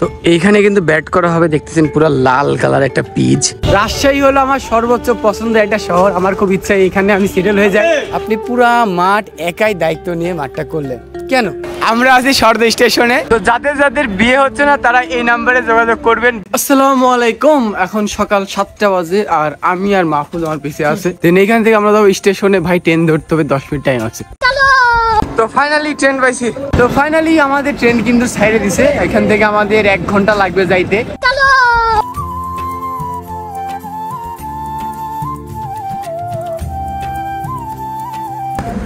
তো এইখানে কিন্তু ব্যাট করা হবে, দেখতেছেন পুরো লাল কালার একটা পিচ। রাজশাহী হলো আমার সর্বোচ্চ পছন্দের একটা শহর, আমার খুব ইচ্ছা এখানে আমি সেটেল হয়ে যাই। আপনি পুরা মাঠ একাই দায়িত্ব নিয়ে মাঠটা করলেন কেন? আমরা আছি সরদা স্টেশনে, তো যাদের বিয়ে হচ্ছে না তারা এই নাম্বারে যোগাযোগ করবেন। আসসালামু আলাইকুম, এখন সকাল 7টা বাজে আর আমি আর মাহফুজ আমার পিছিয়ে আছে। এখান থেকে আমরা যাবো স্টেশনে, ভাই ট্রেন ধরতে হবে, 10 মিনিট টাইম আছে। তো ফাইনালি ট্রেন পাইছি, তো ফাইনালি আমাদের ট্রেন কিন্তু সাইডে দিছে, এখান থেকে আমাদের 1 ঘন্টা লাগবে যাইতে।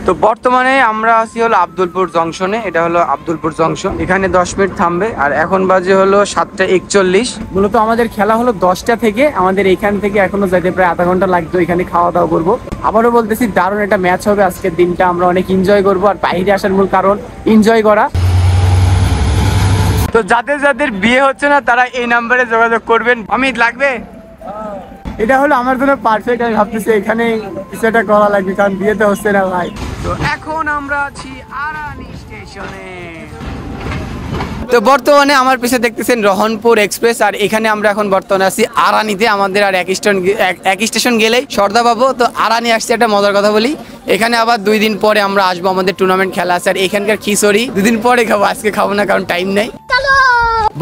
তো বর্তমানে আমরা আছি হলো আব্দুলপুর জংশনে, এটা হলো আব্দুলপুর জংশন, এখানে 10 মিনিট থামবে। আর এখন বাজে হলো 7টা 41। মূলত আমাদের খেলা হলো 10টা থেকে, আমাদের এখান থেকে এখনো যাইতে প্রায় আধা ঘন্টা লাগবে, এখানে খাওয়া দাওয়া করবো। আবারও বলতেছি দারুণ একটা ম্যাচ হবে আজকের দিনটা, আমরা অনেক এনজয় করবো। আর বাইরে আসার মূল কারণ এনজয় করা। তো যাদের বিয়ে হচ্ছে না তারা এই নাম্বারে যোগাযোগ করবেন। অমিত লাগবে, এটা হলো আমার জন্য পারফেক্ট। আমি ভাবতেছি এখানে কিছু একটা করা লাগবে, কারণ বিয়েতে হচ্ছে না ভাই। তো এখন আমরা আছি আরানি স্টেশনে। তো বর্তমানে আমার পিছনে দেখতেছেন রহনপুর এক্সপ্রেস, আর এখানে আমরা এখন বর্তমানে আছি আরানিতে। আমাদের আর এক স্টেশন গেলেই সর্দা পাবো। তো আরানি আসছে, একটা মজার কথা বলি, এখানে আবার 2 দিন পরে আমরা আসবো, আমাদের টুর্নামেন্ট খেলা আছে। আর এখানকার খিচুড়ি 2 দিন পরে খাবো, আজকে খাবো না কারণ টাইম নেই।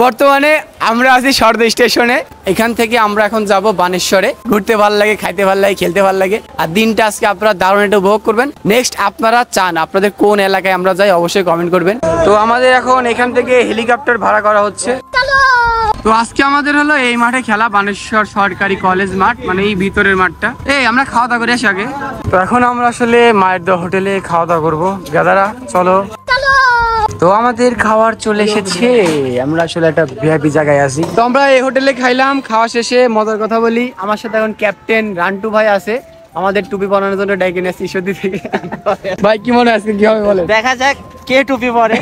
বর্তমানে আমরা আছি সর্দা স্টেশনে, এখান থেকে আমরা এখন যাব বানেশ্বরে। ঘুরতে ভালো লাগে, খাইতে ভালো লাগে, খেলতে ভালো লাগে। আর দিনটা আজকে আপনারা দারুণ একটা উপভোগ করবেন। নেক্সট আপনারা চান আপনাদের কোন এলাকায় আমরা যাই, অবশ্যই কমেন্ট করবেন। তো আমাদের এখন এখান থেকে হেলিকপ্টার ভাড়া করা হচ্ছে। তো আজকে আমাদের হলো এই মাঠে খেলা, বানেশ্বর সরকারি কলেজ মাঠ, মানে এই ভিতরের মাঠটা। আমরা খাওয়া দাওয়া করে আসি আগে। তো এখন আমরা আসলে মায়ের হোটেলে খাওয়া দাওয়া করবো। গাদারা চলো। তো আমাদের খাবার চলে এসেছে, আমরা আসলে একটা ভিআইপি জায়গায় আছি। তো আমরা এই হোটেলে খাইলাম, খাওয়া শেষে মজার কথা বলি, আমার সাথে এখন ক্যাপ্টেন রান্টু ভাই আছে, আমাদের টুপি বানানোর জন্য ডাইকে নিয়ে আসছি ঈশ্বরদী থেকে। ভাই কি মনে আছে, কি হবে বলে? দেখা যাক কে টুপি পরে।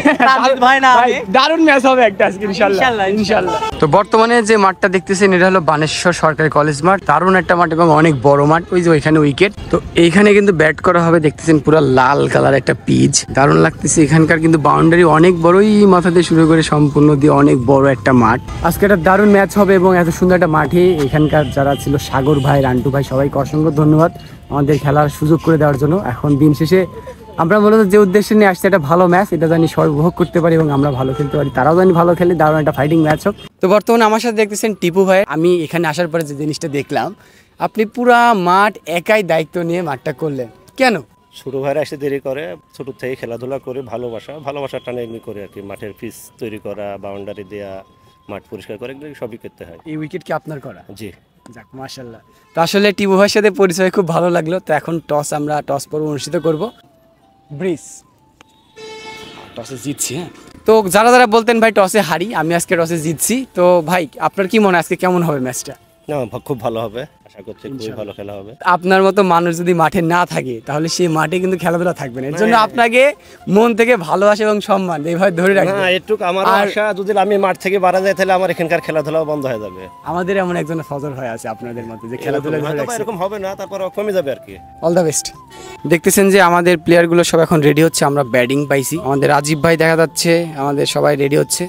ভাই না, দারুণ ম্যাচ হবে একটা আজকে ইনশাআল্লাহ। তো বর্তমানে যে মাঠটা দেখতেছেন এটা হলো বানেশ্বর সরকারি কলেজ মাঠ, দারুণ একটা মাঠ এবং অনেক বড় মাঠ। ওই যে ওইখানে উইকেট, তো এইখানে কিন্তু ব্যাট করা হবে, দেখতেছেন পুরো লাল কালার একটা পিচ, দারুণ লাগতেছে। এখানকার কিন্তু বাউন্ডারি অনেক বড়ই, মাথা দিয়ে শুরু করে সম্পূর্ণ দিয়ে অনেক বড় একটা মাঠ। আজকে একটা দারুণ ম্যাচ হবে এবং এত সুন্দর একটা মাঠে এখানকার যারা ছিল, সাগর ভাই, রান্টু ভাই, সবাইকে অসংখ্য ধন্যবাদ আমাদের খেলার সুযোগ করে দেওয়ার জন্য। এখন দিন শেষে আমরা মূলত যে উদ্দেশ্যে নিয়ে আসছি, একটা ভালো ম্যাচ, এটা জানি সবাই উপভোগ করতে পারি এবং আমরা ভালো খেলতে পারি, তারাও জানি ভালো খেলে, দারুণ একটা ফাইটিং ম্যাচ হোক। তো বর্তমানে আমার সাথে দেখতেছেন টিপু ভাই। আমি এখানে আসার পরে যে জিনিসটা দেখলাম, আপনি পুরা মাঠ একাই দায়িত্ব নিয়ে মাঠটা করলেন কেন? ছোট ভাইরা এসে দেরি করে, ছোট থেকে খেলাধুলা করে ভালোবাসা টানে এমনি করে আর কি। মাঠের পিচ তৈরি করা, বাউন্ডারি দেওয়া, মাঠ পরিষ্কার করে, এগুলো সবই করতে হয়। এই উইকেট কি আপনার করা? জি। যাক মাশাআল্লাহ। তো আসলে টিপু ভাইয়ের সাথে পরিচয় খুব ভালো লাগলো। তো এখন আমরা টস পর্ব অনুষ্ঠিত করব। ব্রিজ টসে জিতছি। হ্যাঁ, তো যারা বলতেন ভাই টসে হারি, আমি আজকে টসে জিতছি। তো ভাই আপনার কি মনে হয় আজকে কেমন হবে ম্যাচটা? না, খুব ভালো হবে, আশা করছি খুব ভালো খেলা হবে। আপনার মতো মানুষ যদি মাঠে না থাকে তাহলে সেই মাঠে কিন্তু খেলাধুলা থাকবে না। এর জন্য আপনাকে মন থেকে ভালোবাসা এবং সম্মান এইভাবে ধরে রাখবেন। না, একটু আমার আশা, যদি আমি মাঠ থেকে বাড়া যাই তাহলে আমার এখানকার খেলাধুলাও বন্ধ হয়ে যাবে। আমাদের এমন একজন ফজর হয়ে আছে আপনাদের মধ্যে, যে খেলাধুলা এরকম হবে না, তারপর কমে যাবে আর কি। All the best. দেখতেছেন যে আমাদের প্লেয়ারগুলো সব এখন রেডি হচ্ছে, আমরা ব্যাটিং পাইছি। আমাদের রাজীব ভাই দেখা যাচ্ছে, আমাদের সবাই রেডি হচ্ছে।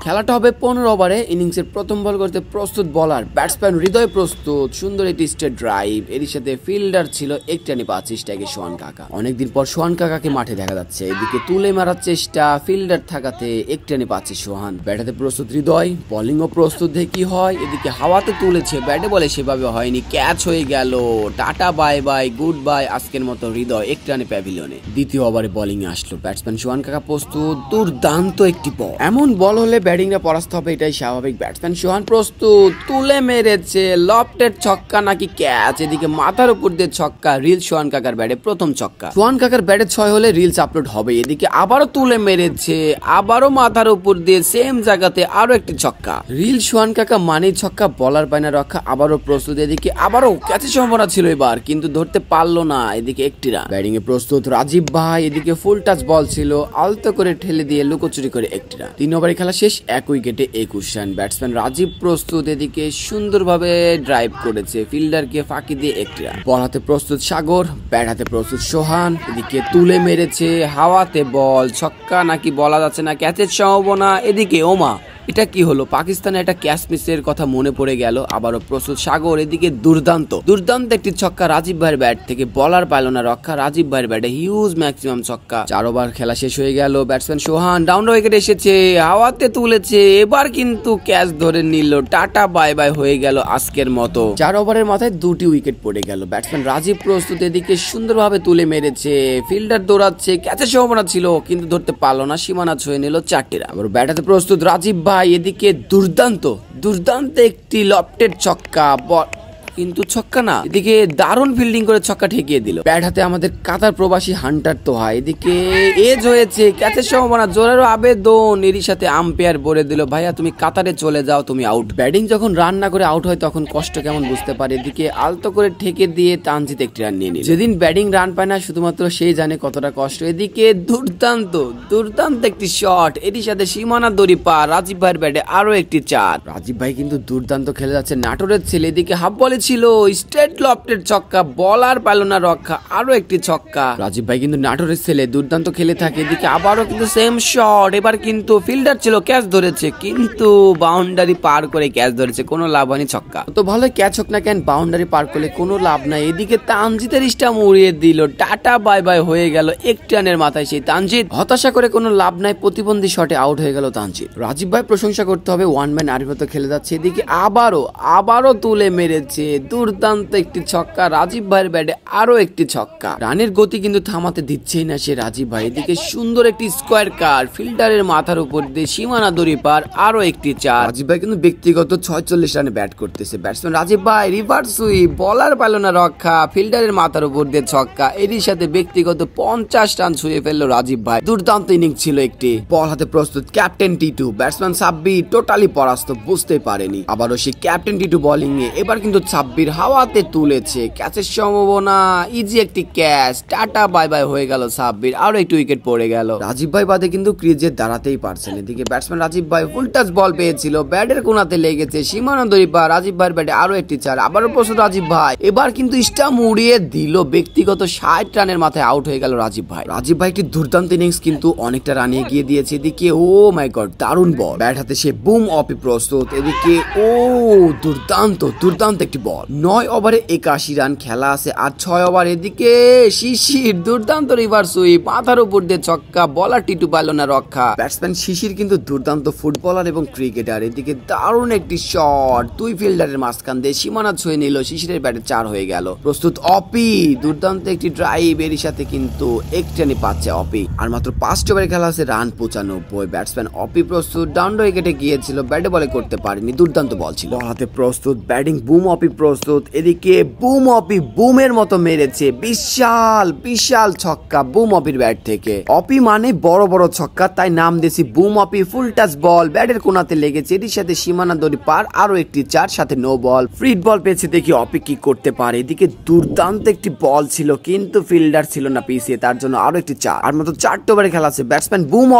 খেলাটা হবে 15 ওভারে। ইনিংসের প্রথম বল করতে প্রস্তুত বলার ব্যাটসম্যান হৃদয় প্রস্তুত, সুন্দর একটি স্ট্রেট ড্রাইভ, এর সাথে ফিল্ডার ছিল একটানি 25 টাকে সোহান কাকা। অনেকদিন পর সোহান কাকাকে মাঠে দেখা যাচ্ছে, এদিকে তুলে মারার চেষ্টা, ফিল্ডার থাকাতে একটানি 25 সোহান। ব্যাটাতে প্রস্তুত হৃদয়, বোলিংও প্রস্তুত, দেখে কি হয়। এদিকে হাওয়াতে তুলেছে, ব্যাটে বলে সেভাবে হয়নি, ক্যাচ হয়ে গেল। Tata bye bye, good bye আজকের মতো হৃদয় একটানি প্যাভিলিয়নে। দ্বিতীয় ওভারে বোলিং এ আসলো ব্যাটসম্যান সোহান কাকা প্রস্তুত, দুর্দান্ত একটি বল। এমন বল হলে ব্যাটিংটা পরাস্ত হবে, এটাই স্বাভাবিক। ব্যাটসম্যান সোহান প্রস্তুত, তুলে মেরেছে, লফটের ছক্কা নাকি ক্যাচ, এদিকে মাথার উপর দিয়ে ছক্কা, রিল সোহান কাকার ব্যাটে প্রথম ছক্কা। সোহান কাকার ব্যাটে 6 হলে রিলস আপলোড হবে। এদিকে আবারও তুলে মেরেছে, আবারও মাথার উপর দিয়ে সেম জায়গাতে আরো একটি ছক্কা, রিল সোহান কাকা মানেই ছক্কা, বলার পায়না রক্ষা, আবারও প্রস্তুত। এদিকে আবারও ক্যাচের সম্ভাবনা ছিল এবার, কিন্তু ধরতে পারলো না। এদিকে একটি রান। ব্যাটিং এ প্রস্তুত রাজীব ভাই, এদিকে ফুল টাচ বল ছিল, আলতো করে ঠেলে দিয়ে লুকোচুরি করে একটি রান। 3 ওভারে খেলা শেষ। 1 উইকেটে 21 রান। ব্যাটসম্যান রাজীব প্রস্তুত এদিকে সুন্দরভাবে ড্রাইভ করেছে, ফিল্ডারকে ফাঁকি দিয়ে 1 রান। বল হাতে প্রস্তুত সাগর, ব্যাট হাতে প্রস্তুত সোহান, এদিকে তুলে মেরেছে হাওয়াতে বল, ছক্কা নাকি বলা যাচ্ছে না, ক্যাচের সম্ভাবনা। এদিকে ওমা, এটা কি হলো? পাকিস্তানে একটা ক্যাচ মিসের কথা মনে পড়ে গেল। আবারও প্রস্তুত সাগর, এদিকে দুর্দান্ত একটি ছক্কা রাজীব ভাইয়ের ব্যাট থেকে, বলার পাইল না রক্ষা। রাজীব ভাইয়ের ব্যাটে হিউজ ম্যাক্সিমাম ছক্কা। 4 ওভার খেলা শেষ হয়ে গেল। ব্যাটসম্যান সোহান ডাউন উইকেট এসেছে, হাওয়াতে তুলেছে, এবার কিন্তু ক্যাচ ধরে নিল। টাটা বাই বাই হয়ে গেল আজকের মতো। 4 ওভারের মাথায় 2টি উইকেট পড়ে গেল। ব্যাটসম্যান রাজীব প্রস্তুত এদিকে সুন্দরভাবে তুলে মেরেছে, ফিল্ডার দৌড়াচ্ছে, ক্যাচের সম্ভাবনা ছিল কিন্তু ধরতে পারলো না, সীমানা ছুঁয়ে নিল 4টি রান। আবার ব্যাট হাতে প্রস্তুত রাজীব ভাই, এদিকে দুর্দান্ত একটি লফটেড ছক্কা, কিন্তু ছক্কা না, এদিকে দারুণ ফিল্ডিং করে ছক্কা ঠেকিয়ে দিল। ব্যাট হাতে আমাদের কাতার প্রবাসী হান্টার তোহা, এদিকে এজ হয়েছে, ক্যাচের সম্ভাবনা, জোরেরও আবেদন, এরই সাথে আম্পায়ার বলে দিল ভাইয়া তুমি কাতারে চলে যাও, তুমি আউট। ব্যাটিং যখন রান না করে আউট হয় তখন কষ্ট কেমন বুঝতে পারে। এদিকে আলতো করে ঠেকে দিয়ে তানজিদ 1টি রান নিয়ে নিল। যেদিন ব্যাটিং রান পায় না শুধুমাত্র সেই জানে কতটা কষ্ট। এদিকে দুর্দান্ত একটি শট, এরই সাথে সীমানা দড়ি পার, রাজীব ভাইয়ের ব্যাটে আরো 1টি 4। রাজীব ভাই কিন্তু দুর্দান্ত খেলে যাচ্ছে, নাটোরের ছেলে। এদিকে হাফ বলে ছিল স্ট্রেট লফটেড ছক্কা, বলার পাইল না রক্ষা, আরো 1টি ছক্কা। রাজীব ভাই কিন্তু নাটোরের ছেলে, দুর্দান্ত খেলে থাকে। এদিকে আবারও কিন্তু সেম শট, এবার কিন্তু ফিল্ডার ছিল, ক্যাচ ধরেছে কিন্তু বাউন্ডারি পার করে ক্যাচ ধরেছে, কোনো লাভ হয়নি, ছক্কা। তো ভালো ক্যাচ হোক না কেন, বাউন্ডারি পার করলে কোনো লাভ নাই। এদিকে তানজিদের স্টাম্প উড়িয়ে দিল, টাটা বাই বাই হয়ে গেল 1টি রানের মাথায় সেই তানজিদ। হতাশা করে কোনো লাভ নাই, প্রতিবন্ধী শটে আউট হয়ে গেল তানজিদ। রাজীব ভাই প্রশংসা করতে হবে, 1 ম্যান আর্মির মতো খেলে যাচ্ছে। এদিকে আবারও তুলে মেরেছে, দুর্দান্ত একটি ছক্কা, রাজীব ভাইয়ের ব্যাটে আরো 1টি ছক্কা। রানের গতি কিন্তু থামাতে দিচ্ছেই না সে রাজীব ভাই। এদিকে সুন্দর একটি স্কোয়ার কার, ফিল্ডারের মাথার উপর দিয়ে সীমানা দড়ি পার, আরো 1টি 4। রাজীব ভাই কিন্তু ব্যক্তিগত 46 রানে ব্যাট করতেছে। ব্যাটসম্যান রাজীব ভাই রিভার্স সুইপ, বলার পাইল না রক্ষা, ফিল্ডারের মাথার উপর দিয়ে ছক্কা, এরই সাথে ব্যক্তিগত 50 রান ছুঁয়ে ফেললো রাজীব ভাই। দুর্দান্ত ইনিংস ছিল একটি। বল হাতে প্রস্তুত captain Titu, batsman Sabbir totally পরাস্ত, বুঝতে পারেনি। আবারও সে ক্যাপ্টেন টিটু বোলিং এ, এবার কিন্তু সাব্বির হাওয়াতে তুলেছে, ক্যাচের সম্ভাবনা, ইজি একটি ক্যাচ, টাটা বাই বাই হয়ে গেল সাব্বির, আরো 1টি উইকেট পড়ে গেল। রাজীব ভাই বাদে কিন্তু ক্রিজে দাঁড়াতেই পারছেন। এদিকে ব্যাটসম্যান রাজীব ভাই ফুল টাচ বল পেয়েছিল, ব্যাটের কোনাতে লেগেছে, সীমানা দড়ি পার, রাজীব ভাইয়ের ব্যাটে আরো 1টি 4। আবারও প্রস্তুত রাজীব ভাই, এবার কিন্তু স্টাম্প উড়িয়ে দিল, ব্যক্তিগত 60 রানের মাথায় আউট হয়ে গেল রাজীব ভাই। রাজীব ভাই একটি দুর্দান্ত ইনিংস কিন্তু অনেকটা রান এগিয়ে দিয়েছে। এদিকে ও মাই গড, দারুণ বল, ব্যাট হাতে সে বুম অপি প্রস্তুত। এদিকে দুর্দান্ত একটি বল। 9 ওভারে 81 রান খেলা আছে আর 6 ওভার। এদিকে শিশির দুর্দান্ত রিভার্স সুইপ, মাথার উপর দিয়ে ছক্কা, বলার টিটু পাইল না রক্ষা। ব্যাটসম্যান শিশির কিন্তু দুর্দান্ত ফুটবলার এবং ক্রিকেটার। এদিকে দারুণ একটি শট, 2 ফিল্ডারের মাঝখান দিয়ে সীমানা ছুঁয়ে নিল, শিশিরের ব্যাটে 4 হয়ে গেল। প্রস্তুত অপি, দুর্দান্ত একটি ড্রাইভ, এরই সাথে কিন্তু 1 রানই পাচ্ছে অপি। আর মাত্র 5 ওভারে খেলা আছে, রান 95। ব্যাটসম্যান অপি প্রস্তুত, ডাউন উইকেটে গিয়েছিল, ব্যাটে বলে করতে পারেনি, দুর্দান্ত বল ছিল। বল হাতে প্রস্তুত, ব্যাটিং বুম অপি প্রস্তুত। এদিকে বুম অপি বুমের মতো মেরেছে, বিশাল ছক্কা বুম অপির ব্যাট থেকে। অপি মানে বড় ছক্কা, তাই নাম দিয়েছি বুম অপি। ফুল টাচ বল, ব্যাটের কোনাতে লেগেছে, এর সাথে সীমানা দড়ি পার, আরো 1টি 4, সাথে নো বল। ফ্রি বল পেয়েছে, দেখি অপি কি করতে পারে। এদিকে দুর্দান্ত একটি বল ছিল কিন্তু ফিল্ডার ছিল না পিছিয়ে, তার জন্য আরো 1টি 4। আর মাত্র 4 ওভারে খেলা আছে। ব্যাটসম্যান বুম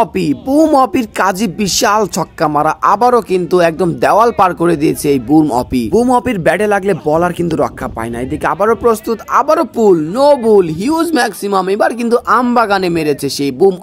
অপির কাজে বিশাল ছক্কা মারা, আবারও কিন্তু একদম দেওয়াল পার করে দিয়েছে এই বুম অপির ব্যাটে লাগলে বলার কিন্তু রক্ষা পায় না। এদিকে আবারও প্রস্তুত, আবারও পুল, নো বুল, হিউজ ম্যাক্সিমাম, এবার কিন্তু আমবাগানে মেরেছে সেই বুম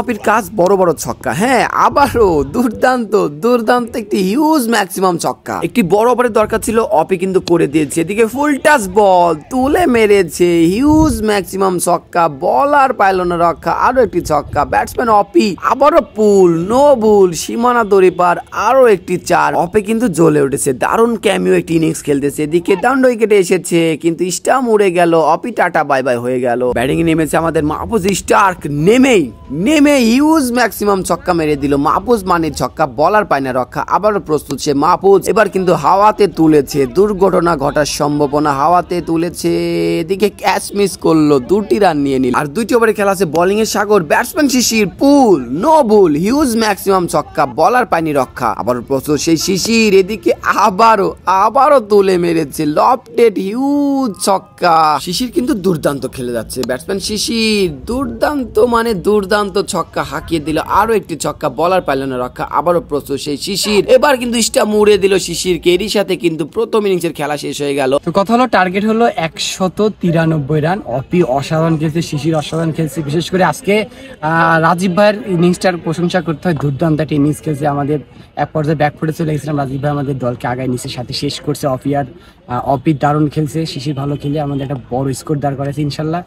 অপির কাজ বড় ছক্কা। হ্যাঁ, আবারও দুর্দান্ত একটি হিউজ ম্যাক্সিমাম ছক্কা। একটি বড় ওভারের দরকার ছিল, অপি কিন্তু করে দিয়েছে। এদিকে ফুল টাচ বল, তুলে মেরেছে, হিউজ ম্যাক্সিমাম ছক্কা, বলার পাইল না রক্ষা, আরো 1টি ছক্কা। ব্যাটসম্যান অপি আবারও পুল, নো বুল, সীমানা দড়ি পার, আরো 1টি 4। অপি কিন্তু জ্বলে উঠেছে, দারুণ ক্যামিও একটি ইনিংস খেলতেছে। এদিকে ডাউন উইকেটে এসেছে কিন্তু স্টাম্প উড়ে গেল, অপি টাটা বাই বাই হয়ে গেল। ব্যাটিং এ নেমেছে আমাদের মাহফুজ স্টার্ক, নেমে হিউজ ম্যাক্সিমাম ছক্কা মেরে দিল। মাহফুজ মানে ছক্কা, বলার পায় না রক্ষা, আবারও প্রস্তুত সে মাহফুজ, এবার কিন্তু হাওয়াতে তুলেছে, দুর্ঘটনা ঘটার সম্ভাবনা, হাওয়াতে তুলেছে। এদিকে ক্যাচ মিস করলো, 2টি রান নিয়ে নিল। আর 2টি ওভারে খেলা আছে। বোলিং এ সাগর, ব্যাটসম্যান শিশির, পুল, নো বুল, হিউজ ম্যাক্সিমাম ছক্কা, বলার পায়নি রক্ষা, আবারও প্রস্তুত সেই শিশির। এদিকে আবারও তুলে মেরেছে লফটেড হিউজ ছক্কা। শিশির কিন্তু দুর্দান্ত খেলে যাচ্ছে, ব্যাটসম্যান শিশির দুর্দান্ত মানে দুর্দান্ত ছক্কা হাঁকিয়ে দিল, আরো একটি ছক্কা, বলার পাইল না রক্ষা। আবারও প্রস্তুত সেই শিশির, এবার কিন্তু স্টাম্প মুড়ে দিল শিশিরকে। এরই সাথে কিন্তু প্রথম ইনিংসের খেলা শেষ হয়ে গেল। তো কথা হলো টার্গেট হলো 193 রান। অপি অসাধারণ খেলছে, শিশির অসাধারণ খেলছে। বিশেষ করে আজকে রাজীব ভাইয়ের ইনিংসটার প্রশংসা করতে হয়, দুর্দান্ত একটা ইনিংস খেলছে। আমাদের এক পর্যায়ে ব্যাকফুটে চলে গেছিলাম, রাজীব ভাই আমাদের দলকে আগায় নিচের সাথে শেষ করছে। অপি দারুণ খেলছে, শিশির ভালো খেলে আমাদের একটা বড় স্কোর দাঁড় করেছে ইনশাল্লাহ।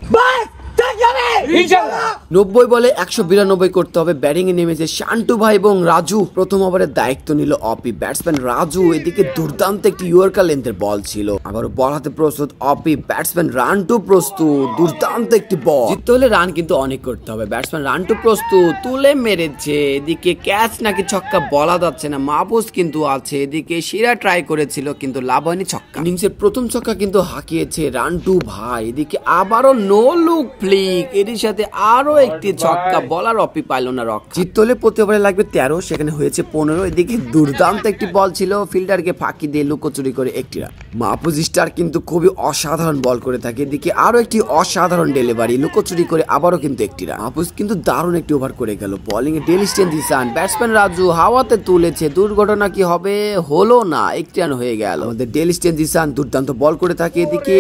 90 বলে 192 করতে হবে। ব্যাটিং এ নেমেছে শান্টু ভাই এবং রাজু। প্রথম ওভারের দায়িত্ব নিল অপি, ব্যাটসম্যান রাজু। এদিকে দুর্দান্ত একটি ইয়র্কার লেন্থের বল ছিল, আবারও বল হাতে প্রস্তুত অপি, ব্যাটসম্যান রান্টু প্রস্তুত, দুর্দান্ত একটি বল। জিততে হলে রান কিন্তু অনেক করতে হবে। ব্যাটসম্যান রান্টু প্রস্তুত, তুলে মেরেছে। এদিকে ক্যাচ নাকি ছক্কা বলা যাচ্ছে না, মাহফুজ কিন্তু আছে। এদিকে শিরা ট্রাই করেছিল কিন্তু লাভ হয়নি, ছক্কা। ইনিংসের প্রথম ছক্কা কিন্তু হাঁকিয়েছে রান্টু ভাই। এদিকে আবারও নো লুক ফ্লিক, এরই সাথে আরো একটি ছক্কা, বলার অপি পাইল না রক্ষা। জিততে হলে প্রতি ওভারে লাগবে 13, সেখানে হয়েছে 15। এদিকে দুর্দান্ত একটি বল ছিল, ফিল্ডারকে ফাঁকি দিয়ে লুকোচুরি করে একটি রান। মাহফুজ স্টার কিন্তু খুবই অসাধারণ বল করে থাকে। এদিকে আরো একটি অসাধারণ ডেলিভারি, লুকোচুরি করে আবারও কিন্তু একটি রান। মাহফুজ কিন্তু দারুণ একটি ওভার করে গেল। বোলিং এ ডেলিস্টেন দিসান, ব্যাটসম্যান রাজু হাওয়াতে তুলেছে, দুর্ঘটনা কি হবে, হলো না, একটি রান হয়ে গেল। আমাদের ডেলিস্টেন দিসান দুর্দান্ত বল করে থাকে। এদিকে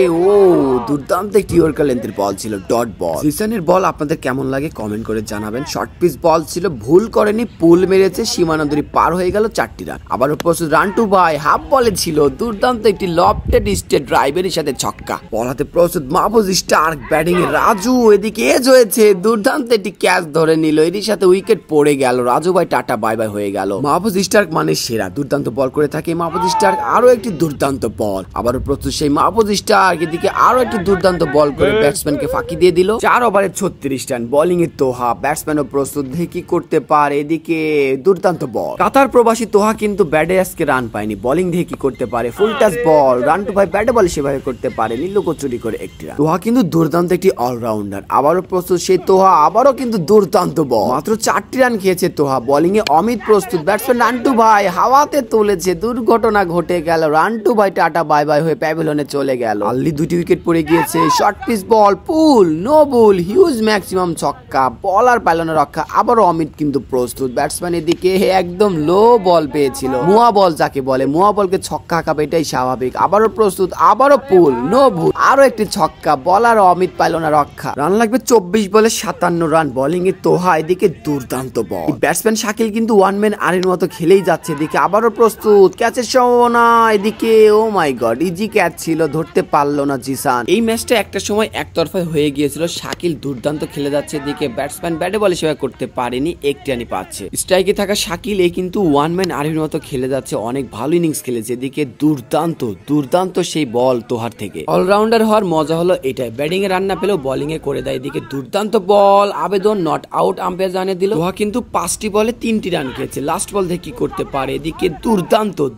দুর্দান্ত একটি ইয়র্কার লেন্থের বল ছিল, ডট বল। দিসানের বল আপনাদের কেমন লাগে কমেন্ট করে জানাবেন। শর্ট পিচ বল ছিল, ভুল করেনি, পুল মেরেছে, সীমানাদুরি পার হয়ে গেল, 4টি রান। আবারও প্রস্তুত রান্টু ভাই, হাফ বলে ছিল, দুর্দান্ত একটি লফটেড স্টেট ড্রাইভের সাথে ছক্কা। বল হাতে প্রস্তুত মাহফুজ স্টার্ক, ব্যাটিং এ রাজু। এদিকে এজ হয়েছে, দুর্দান্ত একটি ক্যাচ ধরে নিল, এরই সাথে উইকেট পড়ে গেল। রাজু ভাই টাটা বাই বাই হয়ে গেল। মাহফুজ স্টার্ক মানে সেরা, দুর্দান্ত বল করে থাকে মাহফুজ স্টার্ক। আরো একটি দুর্দান্ত বল, আবারও প্রস্তুত সেই মাহফুজ স্টার্ক। এদিকে আরো একটি দুর্দান্ত বল করে ব্যাটসম্যানকে ফাঁকি দিয়ে দিল। 4 ওভারে 36 রান। বোলিং এ তোহা, ব্যাটসম্যানও প্রস্তুত, দেখি কি করতে পারে। এদিকে দুর্দান্ত বল, কাতার প্রবাসী তোহা কিন্তু ব্যাটে আজকে রান পায়নি, বোলিং দিয়ে কি করতে পারে, ফুল টাচ বল। রান্টু ভাই ব্যাটে বলে সেভাবে করতে পারেনি, লুকোচুরি করে একটি রান। তোহা কিন্তু দুর্দান্ত একটি অলরাউন্ডার। আবারও প্রস্তুত সেই তোহা, আবারও কিন্তু দুর্দান্ত বল, মাত্র 4টি রান খেয়েছে তোহা। বোলিং এ অমিত প্রস্তুত, ব্যাটসম্যান রান্টু ভাই হাওয়াতে তুলেছে, দুর্ঘটনা ঘটে গেল। রান্টু ভাই টাটা বাই বাই হয়ে প্যাভিলিয়নে চলে গেল। আল্লি 2টি উইকেট পড়ে গিয়েছে। শর্ট পিচ বল, পুল, নো বল, হিউজ ম্যাক্সিমাম ছক্কা, বলার পাইল না রক্ষা। আবারও অমিত কিন্তু প্রস্তুত, ব্যাটসম্যান এদিকে একদম লো বল পেয়েছিল, মুয়া বল যাকে বলে, মুয়া বলকে ছক্কা হাঁকাবে, এটাই স্বাভাবিক। আবারও প্রস্তুত, আবারও পুল, নো ভুল, আরো একটি ছক্কা, বলার অমিত পাইল না রক্ষা। রান লাগবে 24 বলে 57 রান। বোলিং এ তোহা, এদিকে দুর্দান্ত বল। ব্যাটসম্যান শাকিল কিন্তু ওয়ান ম্যান আরের মতো খেলেই যাচ্ছে। এদিকে আবারও প্রস্তুত, ক্যাচের সম্ভাবনা। এদিকে ও মাই গড, ইজি ক্যাচ ছিল, ধরতে পারলো না জিসান। এই ম্যাচটা একটা সময় একতরফা হয়ে গিয়েছিল, শাকিল দুর্দান্ত খেলে যাচ্ছে। এদিকে ব্যাটসম্যান ব্যাটে বলে সেবা করতে পারেনি, একটি রানই পাচ্ছে। স্ট্রাইকে থাকা শাকিল এই কিন্তু ওয়ান ম্যান আর্মির মতো খেলে যাচ্ছে, অনেক ভালো ইনিংস খেলেছে। এদিকে দুর্দান্ত সেই বল তোহার থেকে। অলরাউন্ডার হওয়ার মজা হলো এটাই, ব্যাটিং এ রান না পেলেও বোলিং এ করে দেয়। এদিকে দুর্দান্ত বল, আবেদন নট আউট, আম্পায়ার জানিয়ে দিল। তোহা কিন্তু 5টি বলে 3টি রান খেয়েছে, লাস্ট বল দেখে কি করতে পারে। এদিকে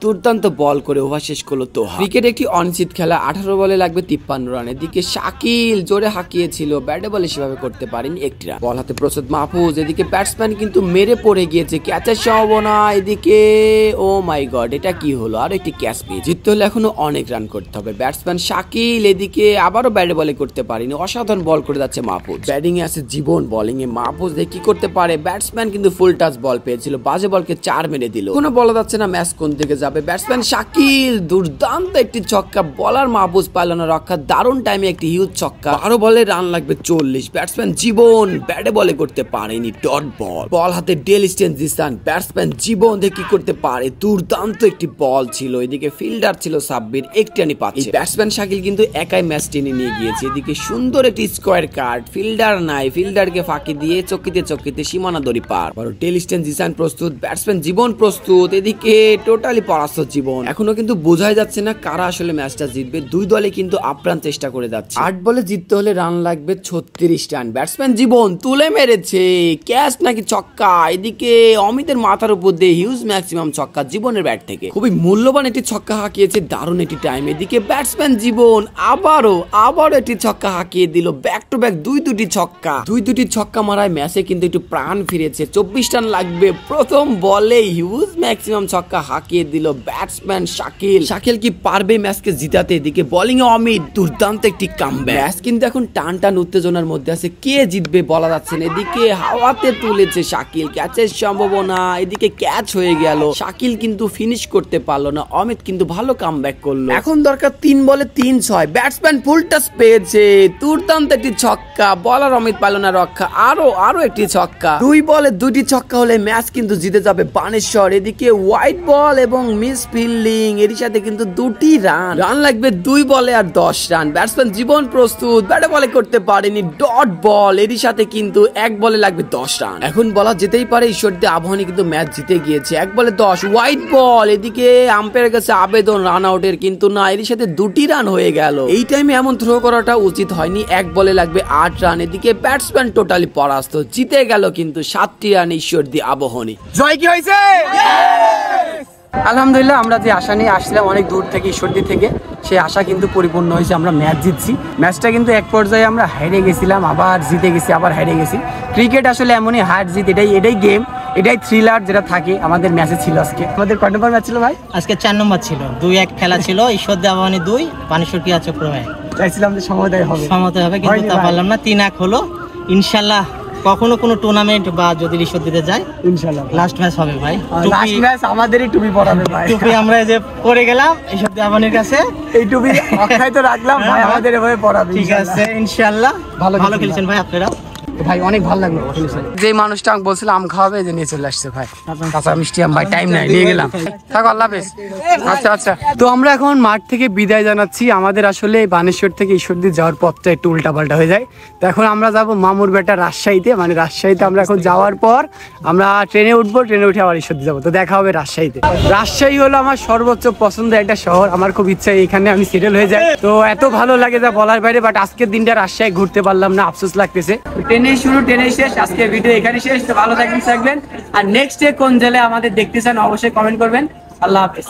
দুর্দান্ত বল করে ওভার শেষ করলো তোহা। ক্রিকেট একটি অনিশ্চিত খেলা, 18 বলে লাগবে 53 রান। এদিকে শাকিল জোরে হাঁকিয়েছিল, ব্যাটে বলে সেভাবে করতে পারেনি, একটি রান। বল হাতে প্রস্তুত মাহফুজ। এদিকে ব্যাটসম্যান কিন্তু মেরে পড়ে গিয়েছে, ক্যাচের সম্ভাবনা। এদিকে ও মাই গড, এটা কি হলো, আর একটি ক্যাচ পেয়ে। জিততে হলে এখনো অনেক রান করতে হবে। ব্যাটসম্যান শাকিল এদিকে আবারও ব্যাটে বলে করতে পারেনি, অসাধারণ বল করে যাচ্ছে মাহফুজ। ব্যাটিং এ আছে জীবন, বোলিং এ মাহফুজ, দেখি কি করতে পারে। ব্যাটসম্যান কিন্তু ফুল টাচ বল পেয়েছিল, বাজে বলকে 4 মেরে দিল। কোনো বলা যাচ্ছে না ম্যাচ কোন দিকে যাবে। ব্যাটসম্যান শাকিল দুর্দান্ত একটি ছক্কা, বলার মাহফুজ পাইল না রক্ষা, দারুণ টাইমে একটি হিউজ ছক্কা। 12 বলে রান লাগবে 40। ব্যাটসম্যান জীবন ব্যাটে বলে করতে পারেনি, ডট বল। বল হাতে ডেলিস্টেন জিসান, ব্যাটসম্যান জীবন দেখি কি করতে পারে, দুর্দান্ত একটি বল ছিল। এদিকে ফিল্ডার ছিল সাব্বির, একটি রানই পাচ্ছে। ব্যাটসম্যান শাকিল কিন্তু একাই ম্যাচ টেনে নিয়ে গিয়েছে। এদিকে সুন্দর একটি স্কোয়ার কাট, ফিল্ডার নাই, ফিল্ডারকে ফাঁকি দিয়ে চকিতে সীমানা দড়ি পার। ডেলিস্টেন জিসান প্রস্তুত, ব্যাটসম্যান জীবন প্রস্তুত। এদিকে টোটালি পরাস্ত জীবন। এখনো কিন্তু বোঝাই যাচ্ছে না কারা আসলে ম্যাচটা জিতবে, দুই দলে কিন্তু আপ্রাণ চেষ্টা করে যাচ্ছে। 8 বলে জিততে হলে রান লাগবে 36 19 রান। ব্যাটসম্যান জীবন তুলে মেরেছে, ক্যাচ নাকি ছক্কা। এদিকে অমিতের মাথার উপর দিয়ে হিউজ ম্যাক্সিমাম ছক্কা জীবনের ব্যাট থেকে। খুবই মূল্যবান একটি ছক্কা হাঁকিয়েছে, দারুণ একটি টাইম। এদিকে ব্যাটসম্যান জীবন আবারও একটি ছক্কা হাঁকিয়ে দিল, ব্যাক টু ব্যাক দুটি ছক্কা মারায় ম্যাচে কিন্তু একটু প্রাণ ফিরেছে। 24 রান লাগবে, প্রথম বলে হিউজ ম্যাক্সিমাম ছক্কা হাঁকিয়ে দিল ব্যাটসম্যান শাকিল কি পারবে ম্যাচকে জিতাতে? এদিকে বোলিং এ অমিত দুর্দান্ত একটি কামব্যাক। ম্যাচ কিন্তু এখন টান উত্তেজনার মধ্যে আছে, কে জিতবে বলা যাচ্ছে না। এদিকে হাওয়াতে তুলেছে শাকিল, ক্যাচের সম্ভাবনা, এদিকে ক্যাচ হয়ে গেল। শাকিল কিন্তু ফিনিশ করতে পারলো না, অমিত কিন্তু ভালো কামব্যাক করলো। এখন দরকার 3 বলে 3-6। ব্যাটসম্যান ফুল টাচ পেয়েছে, দুর্দান্ত একটি ছক্কা, বলার অমিত পারল না রক্ষা। আরো একটি ছক্কা, 2 বলে 2টি ছক্কা হলে ম্যাচ কিন্তু জিতে যাবে বানেশ্বর। এদিকে হোয়াইট বল এবং মিস ফিল্ডিং, এর সাথে কিন্তু 2টি রান লাগবে 2 বলে আর 10 রান। ব্যাটসম্যান জীবন প্রস্তুত, ব্যাটে বলে করতে পারেনি, ডট বল, এর সাথে কিন্তু 1 বলে লাগবে 10 রান। এখন বলা যেতেই পারে ঈশ্বরদী আবাহনী কিন্তু ম্যাচ জিতে গিয়েছে, 1 বলে 10। হোয়াইট বল, এদিকে আম্পায়ারের কাছে আবেদন রান আউটের, কিন্তু না, এর সাথে 2টি রান হয়ে গেল। এই টাইমে এমন থ্রো করাটা উচিত হয়নি, 1 বলে লাগবে 8 রান। এদিকে ব্যাটসম্যান টোটালি পরাস্ত, জিতে গেল কিন্তু 7টি রান ঈশ্বরদী আবাহনী। জয় কি হয়েছে? আলহামদুলিল্লাহ, আমরা যে আশা নিয়ে আসছিলাম অনেক দূর থেকে, ঈশ্বরদী থেকে, সেই আশা কিন্তু পরিপূর্ণ হয়েছে। আমরা ম্যাচ জিতছি। ম্যাচটা কিন্তু এক পর্যায়ে আমরা হেরে গেছিলাম, আবার জিতে গেছি, আবার হেরে গেছি। ক্রিকেট আসলে এমনই, হার জিত, এটাই গেম, এটাই থ্রিলার যেটা থাকে। আমাদের ম্যাচে ছিল আজকে, আমাদের কয় নম্বর ম্যাচ ছিল ভাই? আজকে 4 নম্বর ছিল, 2-1 খেলা ছিল। ঈশ্বরদী আবাহনী 2, বানেশ্বর ক্রীড়া চক্র 1। চাইছিলাম যে সমতায় হবে, কিন্তু তা পারলাম না, 3-1 হলো। ইনশাল্লাহ কখনো কোনো টুর্নামেন্ট বা যদি ঈশ্বর দিতে যায়, ইনশাআল্লাহ লাস্ট ম্যাচ হবে ভাই। লাস্ট ম্যাচ আমাদেরই টুপি পরাবে ভাই। টুপি আমরা যে পরে গেলাম ঈশ্বরদী আবাহনীর কাছে, এই টুপি অক্ষয় তো রাখলাম ভাই, আমাদের এভাবে পরাবে। ঠিক আছে, ইনশাআল্লাহ। ভালো খেলছেন ভাই আপনারা ভাই, অনেক ভালো লাগলো। যে মানুষটা আমাকে বলছিল আম খাওয়াবে, যে নিয়ে চলে আসছে ভাই, কাঁচা মিষ্টি আম। ভাই টাইম নাই, নিয়ে গেলাম। থাকো, আল্লাহ হাফেজ। আচ্ছা, তো আমরা এখন মাঠ থেকে বিদায় জানাচ্ছি। আমাদের আসলে বানেশ্বর থেকে ঈশ্বরদী যাওয়ার পথটা একটু উল্টাপাল্টা হয়ে যায়। তো এখন আমরা যাব মামুর বেটা রাজশাহীতে, মানে রাজশাহীতে আমরা এখন যাওয়ার পর আমরা ট্রেনে উঠবো, ট্রেনে উঠে আবার ঈশ্বরদী যাবো। তো দেখা হবে রাজশাহীতে। রাজশাহী হলো আমার সর্বোচ্চ পছন্দের একটা শহর, আমার খুব ইচ্ছা এখানে আমি সেটেল হয়ে যাই। তো এত ভালো লাগে যা বলার বাইরে, বাট আজকের দিনটা রাজশাহী ঘুরতে পারলাম না, আফসোস লাগতেছে। ট্রেনে শুরু, ট্রেনে শেষ, আজকে ভিডিও এখানে শেষ। তো ভালো থাকবেন, আর নেক্সট ডে কোন জেলে আমাদের দেখতে চান অবশ্যই কমেন্ট করবেন। আল্লাহ হাফেজ।